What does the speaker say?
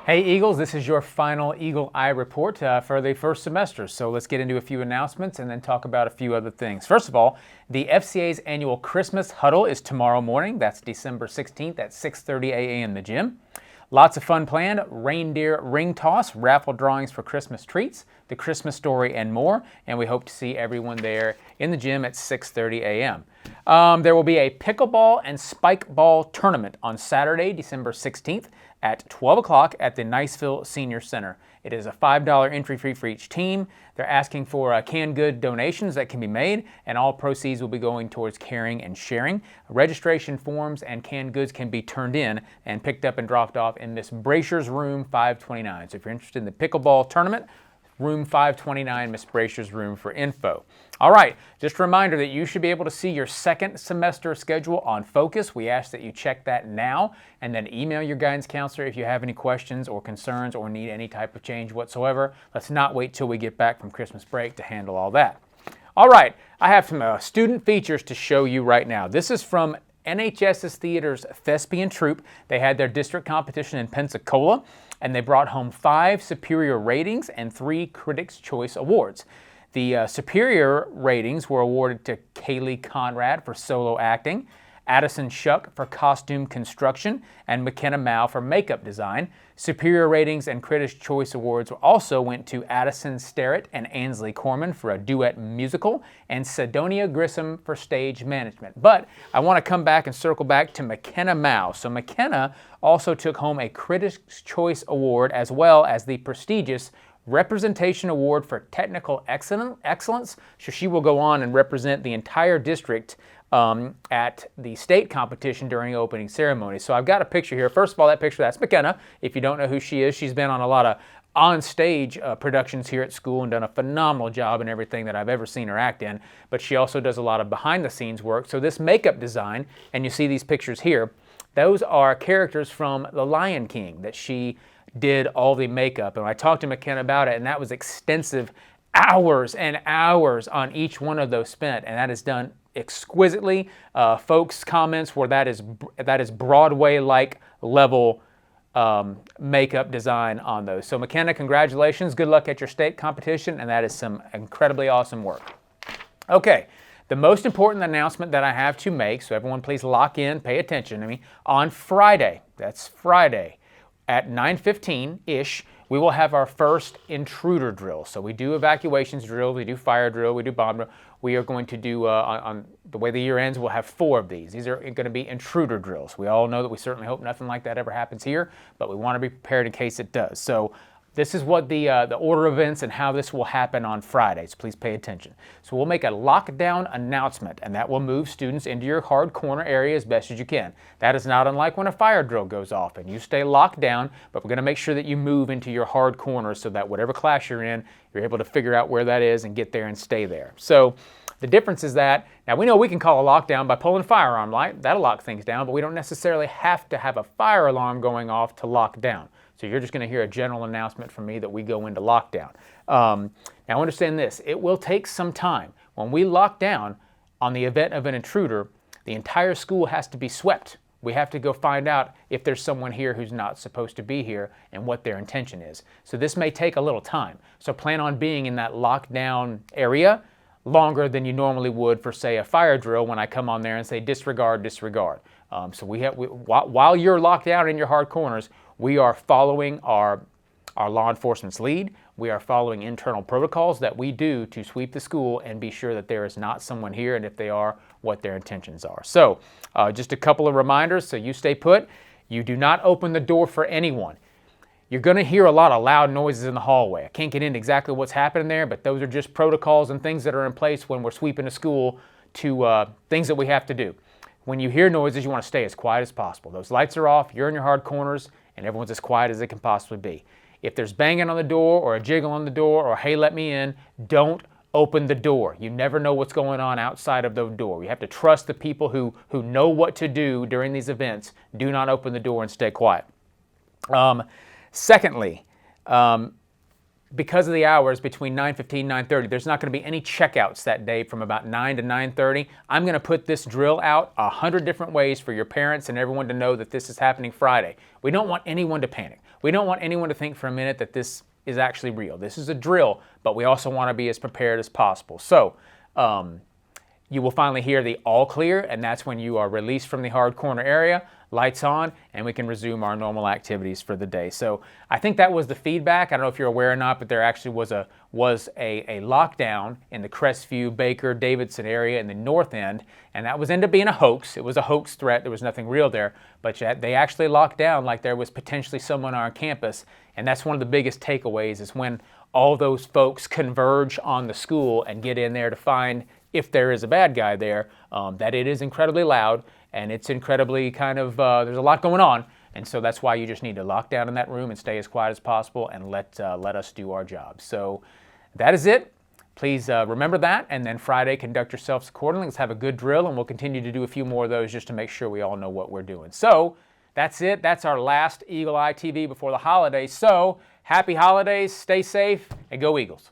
Hey Eagles, this is your final Eagle Eye report for the first semester. So let's get into a few announcements and then talk about a few other things. First of all, the FCA's annual Christmas huddle is tomorrow morning. That's December 16th at 6:30 a.m. in the gym. Lots of fun planned: reindeer ring toss, raffle drawings for Christmas treats, the Christmas story, and more. And we hope to see everyone there in the gym at 6:30 a.m. There will be a pickleball and spike ball tournament on Saturday, December 16th at 12 o'clock at the Niceville Senior Center. It is a $5 entry fee for each team. They're asking for canned good donations that can be made, and all proceeds will be going towards caring and sharing. Registration forms and canned goods can be turned in and picked up and dropped off in Miss Brasher's room 529. So if you're interested in the pickleball tournament, room 529, Miss Brasher's room for info. All right, just a reminder that you should be able to see your second semester schedule on Focus. We ask that you check that now and then email your guidance counselor if you have any questions or concerns or need any type of change whatsoever. Let's not wait till we get back from Christmas break to handle all that. All right, I have some student features to show you right now. This is from NHS's Theater's Thespian Troupe. They had their district competition in Pensacola, and they brought home 5 superior ratings and 3 Critics' Choice Awards. The superior ratings were awarded to Kaylee Conrad for solo acting, Addison Shuck for costume construction, and McKenna Mao for makeup design. Superior ratings and Critics' Choice Awards also went to Addison Sterrett and Ansley Corman for a duet musical, and Sidonia Grissom for stage management. But I want to come back and circle back to McKenna Mao. So McKenna also took home a Critics' Choice Award as well as the prestigious Representation Award for Technical Excellence. So she will go on and represent the entire district at the state competition during the opening ceremony. So I've got a picture here. First of all, that picture, that's McKenna. If you don't know who she is, she's been on a lot of on-stage productions here at school and done a phenomenal job in everything that I've ever seen her act in. But she also does a lot of behind-the-scenes work. So this makeup design, and you see these pictures here, those are characters from The Lion King that she did all the makeup. And I talked to McKenna about it, and that was extensive hours and hours on each one of those spent, and that is done exquisitely. Folks' comments were that is Broadway-like level makeup design on those. So McKenna, congratulations. Good luck at your state competition, and that is some incredibly awesome work. Okay, the most important announcement that I have to make, so everyone please lock in, pay attention to me, on Friday, that's Friday, at 9:15-ish, we will have our first intruder drill. So we do evacuations drill, we do fire drill, we do bomb drill. We are going to do, on the way the year ends, we'll have 4 of these. These are going to be intruder drills. We all know that we certainly hope nothing like that ever happens here, but we want to be prepared in case it does. So this is what the order of events and how this will happen on Fridays. Please pay attention. So we'll make a lockdown announcement, and that will move students into your hard corner area as best as you can. That is not unlike when a fire drill goes off, and you stay locked down, but we're going to make sure that you move into your hard corners so that whatever class you're in, you're able to figure out where that is and get there and stay there. So the difference is that, now we know we can call a lockdown by pulling a fire alarm light. That'll lock things down, but we don't necessarily have to have a fire alarm going off to lock down. So you're just going to hear a general announcement from me that we go into lockdown. Now understand this, it will take some time. When we lock down on the event of an intruder, the entire school has to be swept. We have to go find out if there's someone here who's not supposed to be here and what their intention is. So this may take a little time. So plan on being in that lockdown area longer than you normally would for, say, a fire drill when I come on there and say disregard, disregard. So while you're locked down in your hard corners, we are following our law enforcement's lead. We are following internal protocols that we do to sweep the school and be sure that there is not someone here, and if they are, what their intentions are. So just a couple of reminders, so you stay put. You do not open the door for anyone. You're going to hear a lot of loud noises in the hallway. I can't get into exactly what's happening there, but those are just protocols and things that are in place when we're sweeping the school to things that we have to do. When you hear noises, you want to stay as quiet as possible. Those lights are off, you're in your hard corners, and everyone's as quiet as it can possibly be. If there's banging on the door or a jiggle on the door or hey, let me in, don't open the door. You never know what's going on outside of the door. You have to trust the people who know what to do during these events. Do not open the door and stay quiet. Secondly, because of the hours between 9:15 and 9:30, there's not going to be any checkouts that day from about 9 to 9:30. I'm going to put this drill out 100 different ways for your parents and everyone to know that this is happening Friday. We don't want anyone to panic. we don't want anyone to think for a minute that this is actually real. This is a drill, but we also want to be as prepared as possible. So you will finally hear the all clear, and that's when you are released from the hard corner area, lights on, and we can resume our normal activities for the day. So I think that was the feedback. I don't know if you're aware or not, but there actually was a lockdown in the Crestview, Baker, Davidson area in the north end, and that was ended up being a hoax. It was a hoax threat. There was nothing real there, but they actually locked down like there was potentially someone on our campus, and that's one of the biggest takeaways is when all those folks converge on the school and get in there to find if there is a bad guy there, that it is incredibly loud and it's incredibly kind of, there's a lot going on. And so that's why you just need to lock down in that room and stay as quiet as possible and let us do our job. So that is it. Please remember that, and then Friday, conduct yourselves accordingly. Let's have a good drill, and we'll continue to do a few more of those just to make sure we all know what we're doing. So that's it. That's our last Eagle Eye TV before the holidays. So happy holidays, stay safe, and go Eagles.